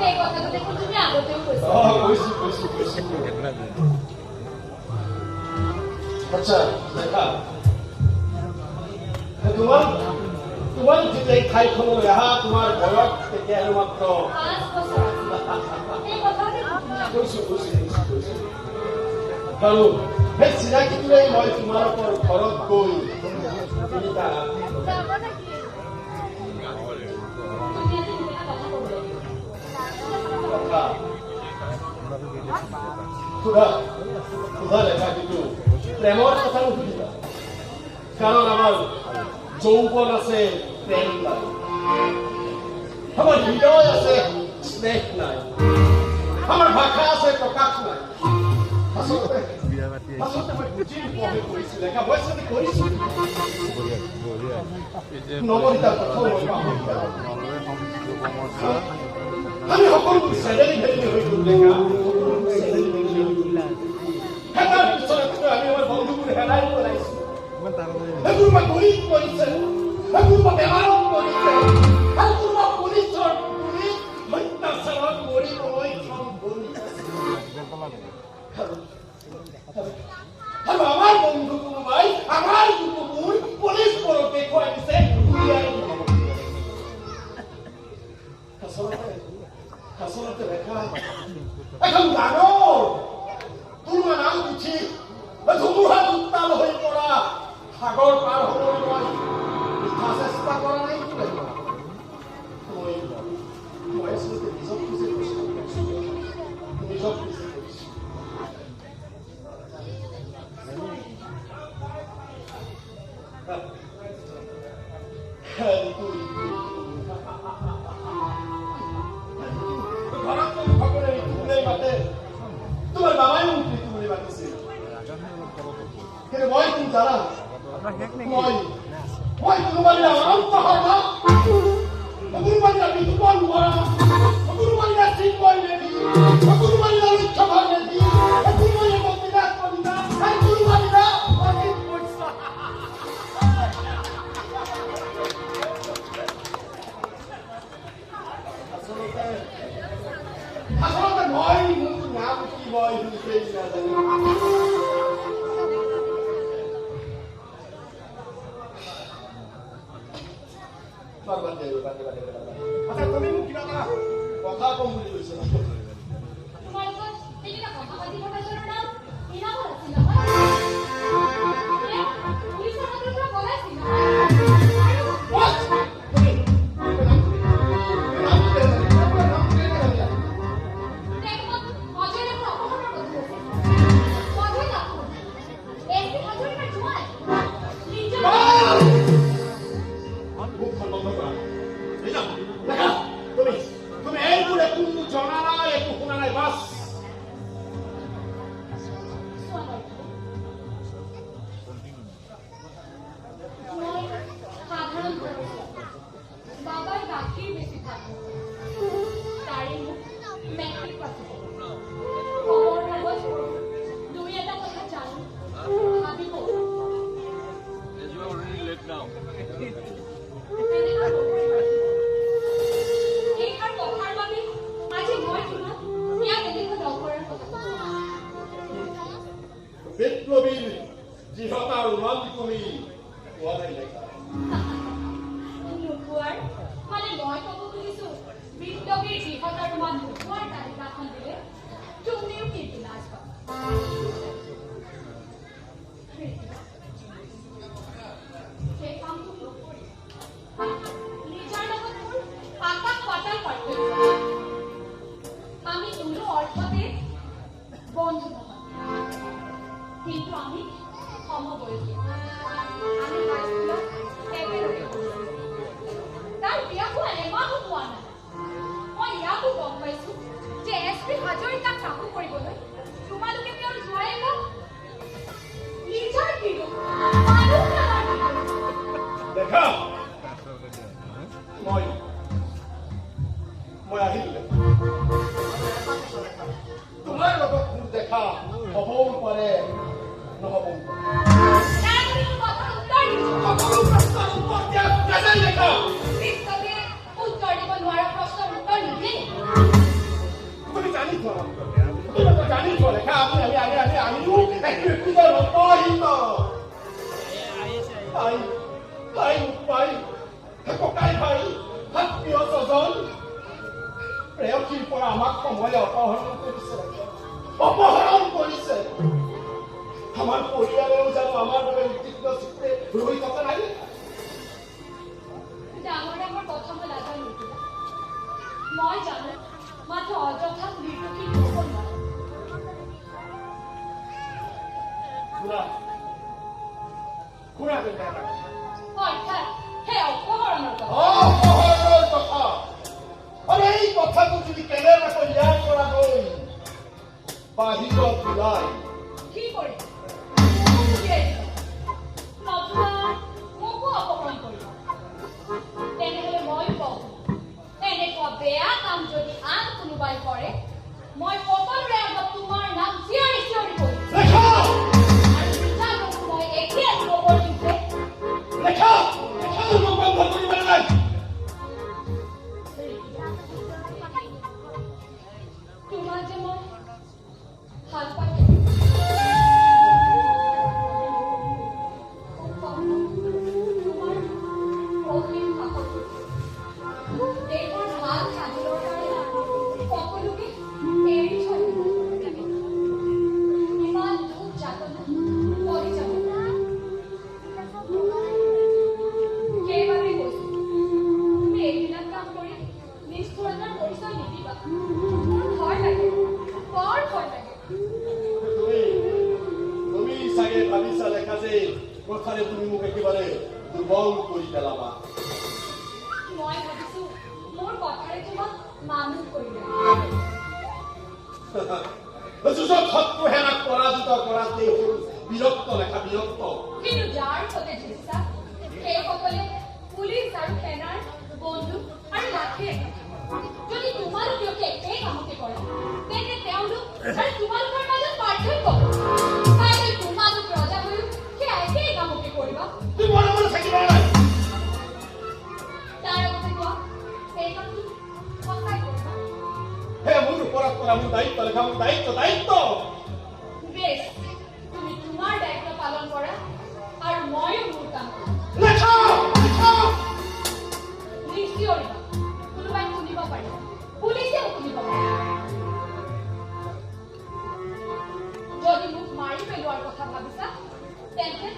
সেই কথাটো দেখোন তুমি আগতেও কৈছা। কৈছো। আচ্ছা দেখা তোমাৰ যেতিয়া এই ঠাইখনলৈ আহা তোমাৰ বয়স তেতিয়া আৰু মাত্ৰ 5 বছৰ। সেই কথাটো কৈছো বাৰু সেই চিনাকিটোৱে মই তোমালোকৰ ঘৰত গৈ তিনিটা যাব নেকি? তুমি আজি কিবা কথা ক'ব লাগিব। কথা সুধা লেখা কিন্তু প্ৰেমৰ কথা নুসুধিবা কাৰণ আমাৰ যৌৱন আছে প্ৰেম নাই আমাৰ হৃদয় আছে স্নেহ নাই আমাৰ ভাষা আছে প্ৰকাশ নাই আচলতে মই বুজি কৰিছো লেখা মই আচলতে কৰিছো নৱনীতাৰ কথাও মই আমি সকলো চেলেৰি ভেলি হৈ গ'ল লেখা হেতাৰ পিছতে আমি আমাৰ বন্ধুবোৰ হেৰাই পেলাইছো কোনোবা গৰীব কৰিছে কোনোবা বেমাৰত কৰিছে আৰু কোনোবা পুলিচৰ অত্যাচাৰত মৰিবলৈ আৰু আমাৰ বন্ধু কোনোবাই আমাৰ কুকুৰ পুলিচ পৰত দেখুৱাই দিছে আচলতে লেখা এখন ডাঙৰ তোমাৰ নাম উঠি ধুমুহাত উত্তাল হৈ পৰা সাগৰ পাৰ হ'বলৈ মই মিঠা চেষ্টা কৰা নাই মই আচলতে নিজক খুজি কৰিছো নিজক খুজি কৰিছো তোমাৰ বাবাই মোক ঋতু বুলি মাতিছিল কিন্তু মই তুমি জানা মই কোনোবা দিনা অনন্ত শৰ্মা কোনোবা দিনা বিতুপন বৰা কোনোবা দিনা চিন্ময় নেবী কোনোবা দিনা লক্ষ্যভাৰ নেবী কোনোবা দিনা বিৰাট কলিতা আৰু কোনোবা দিনা অজিত বৈশ্য আচলতে মই মোৰ নাম কি মই নিজেই নাজানো আচ্ছা তুমি মোক কিবা এটা কথা কম বুলি কৈছা তোমালোকৰ সেইদিনা কথা পাতিব পাইছৰ নাম ইনামত আছিল নহয় পুলিচৰ হাতৰ পৰা পলাইছিল বিপ্লবীৰ দৃঢ়তাৰ ৰোমান তুমি পোৱা নাই লেখা নোপোৱাৰ মানে মই ক'ব খুজিছো বিপ্লবীৰ দৃঢ়তাৰ ৰোমান নোপোৱাৰ তালিকাখন দিলে তুমিও কিন্তু লাজ পাবা সেই কামটো নকৰি নিজৰ লগত মোৰ আকাশ পাতাল পাৰ্থক্য আমি কোনো অৰ্থতে বন্ধু নহয় কিন্তু আমি সমবয়সী আমি হাইস্কুলত একেলগে তাৰ বিয়া হোৱা এমাহো হোৱা নাই মই ইয়াকো গম পাইছো যে SP হাজৰিকাক কাকো কৰিবলৈ তোমালোকে তেওঁৰ জোৱায়েক নিজৰ কিনো দেখা মই আহিলো তোমাৰ লগত মোৰ দেখা হ'বও পাৰে নহ'বও উত্তৰ দিব নোৱাৰা প্ৰশ্নৰ উত্তৰ নিদিয়ে আপুনি জানি থোৱা আপুনি জানি থোৱা লেখা আপুনি আমি ব্যক্তিগত নকৰিব পাই ককাই ভাই আত্মীয় স্বজন প্ৰেয়সীৰ পৰা আমাক সময় অপহৰণ কৰিছে আমাৰ পৰিয়ালেও জানো আমাৰ বাবে উদ্বিগ্ন চিত্তে ৰৈ থকা নাই ডাঙৰ ডাঙৰ কথা মই নাজানো মই জানো মাত্ৰ অযথা নিৰ্দোষী হ'ব নোৱাৰো অৰ্থাৎ সেই অপহৰণৰ কথা আৰু এই কথাটো যদি কেনেবাকৈ ইয়াৰ পৰা গৈ বাহিৰত ওলাই কি কৰিম নতুবা মোকো অপহৰণ কৰিব তেনেহ'লে মই কওঁ এনেকুৱা বেয়া কাম যদি আন কোনোবাই কৰে মই সকলোৰে আগত তোমাৰ নাম চিঞৰি চিঞৰি কৰিম আৰু দুটাক মই একে খবৰ দিম যে তোমাৰ যে মই ভাল পাই তোমাৰ অসীম সাহস এইবোৰ ভাল সাধুৰ কাৰণে সকলোকে এৰি থৈ ইমান দুখ যাতনা কৰি যাব সেইবাবে কৈছো তুমি এইবিলাক কাম কৰি নিষ্ঠুৰতাৰ পৰিচয় নিদিবা মোৰ ভয় লাগে বৰ ভয় লাগে তুমি চাগে ভাবিছা লেখা যে কথাৰে তুমি মোক একেবাৰে দুৰ্বল কৰি পেলাবা মই ভাবিছো মোৰ কথাৰে তোমাক মানুহ কৰি যুঁজত শত্ৰু সেনাক পৰাজিত কৰাতেই হ'ল বিৰক্ত লেখা বিৰক্ত কিন্তু যাৰ সতে যুঁজিছা সেইসকলে পুলিচ আৰু সেনাৰ বন্ধু আৰু লাঠিৰে যদি তোমালোকে একেই কামকে কৰা তেন্তে তেওঁলোক আৰু তোমালোকৰ মাজত পাৰ্থক্য কাইলৈ তোমালোক ৰজা হৈও সেই একেই কামকে কৰিবা তুমি মনে মনে থাকিব নাই তাৰ আগতে কোৱা এই কামটো সঁচাই কৰিবা হে মোৰ ওপৰত কৰা মোৰ দায়িত্ব লেখা মোৰ দায়িত্ব বেছ তুমি তোমাৰ দায়িত্ব পালন কৰা আৰু ময়ো মোৰ কাম কৰিম লেখা নিশ্চয়ৰিবা কোনোবাই শুনিব পাৰিব পুলিচেও শুনিব পাৰিব যদি মোক মাৰি পেলোৱাৰ কথা ভাবিছা তেন্তে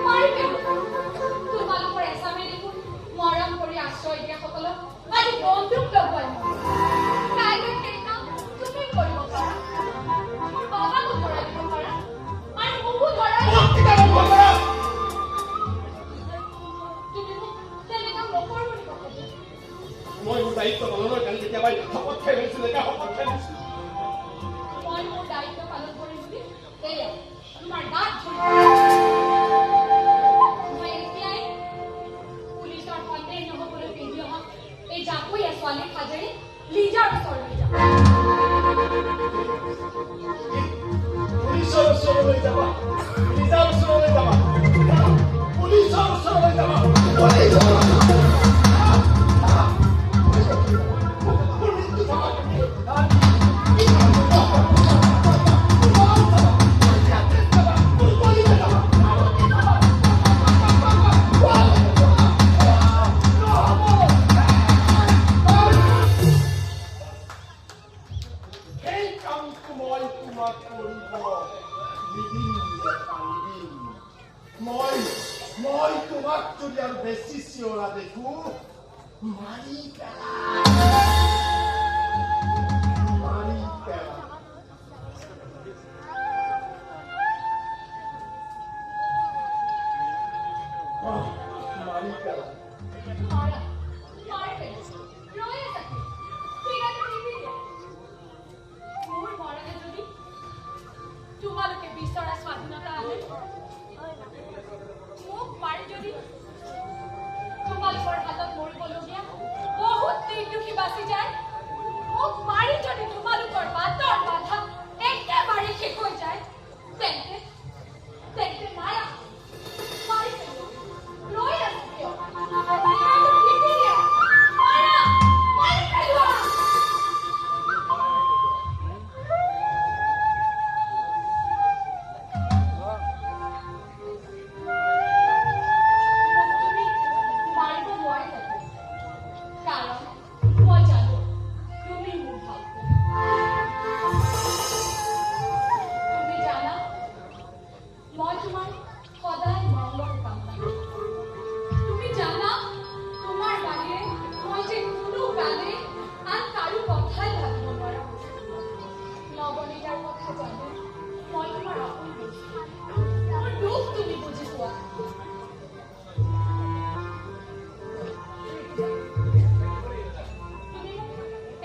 মাৰি পেলোৱা তোমালোকৰ এচামে দেখোন মৰম কৰি আশ্ৰয় দিয়া সকলক আজি বন্দুক লগোৱাই কাইলৈ সেই কাম তুমি কৰিব পাৰা মোৰ বাবাকো ধৰাই দিব পাৰা আৰু মোকো ধৰাই তুমি মোক তেনে কাম নকৰো বুলি কৈছা মই মোৰ দায়িত্ব পালনৰ কাৰণে কেতিয়াবা শপত খাই লৈছিলো শপত খাই লৈছিলো মই মোৰ দায়িত্ব পালন কৰিম বুলি এয়া তোমাৰ গাত মই এতিয়াই পুলিচৰ সন্দেহ নহবলৈ পিন্ধি অহা এই জাপৰীয়া ছোৱালীৰ সাজেৰে লিজাৰ ওচৰলৈ যাম পুলিচৰ ওচৰলৈ যাবা লিজাৰ ওচৰলৈ যাবা পুলিচৰ ওচৰলৈ যাবা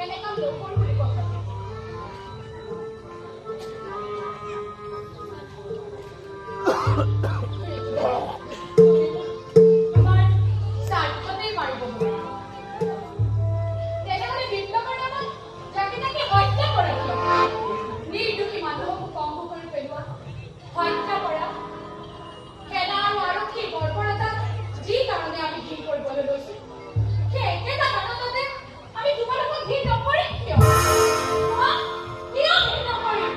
এনে কাম নকৰো বুলি কথা তোমাৰ স্বাৰ্থতেই মাৰিব নোৱাৰা তেনেহ'লে বিপ্লৱৰ নামত যাকে তাকে হত্যা কৰা কিয় নিৰ্দোষী মানুহকো কম কৰি পেলোৱা হত্যা কৰা সেনা আৰু আৰক্ষীৰ বৰ্বৰতা যি কাৰণে আমি ঘৃণ কৰিবলৈ লৈছো সেই একেটা কাৰণতে আমি তোমালোকক ঘৃণ নকৰিম কিয় কিয় ঘৃণ নকৰিম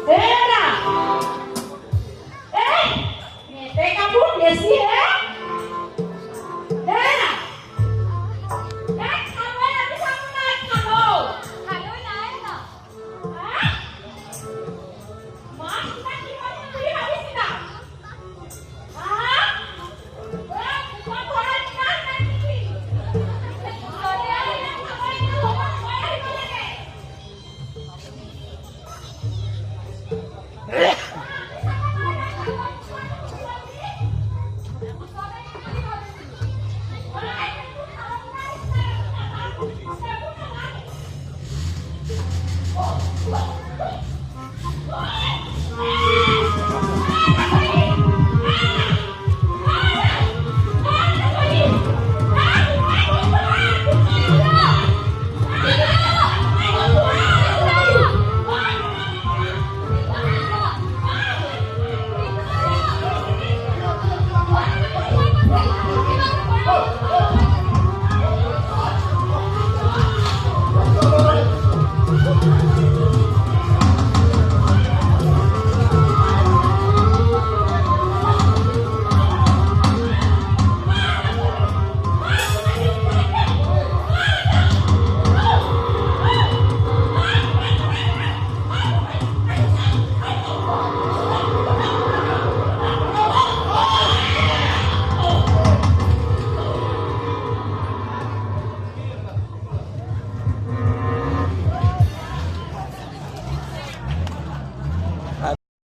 Era! Me pega por esse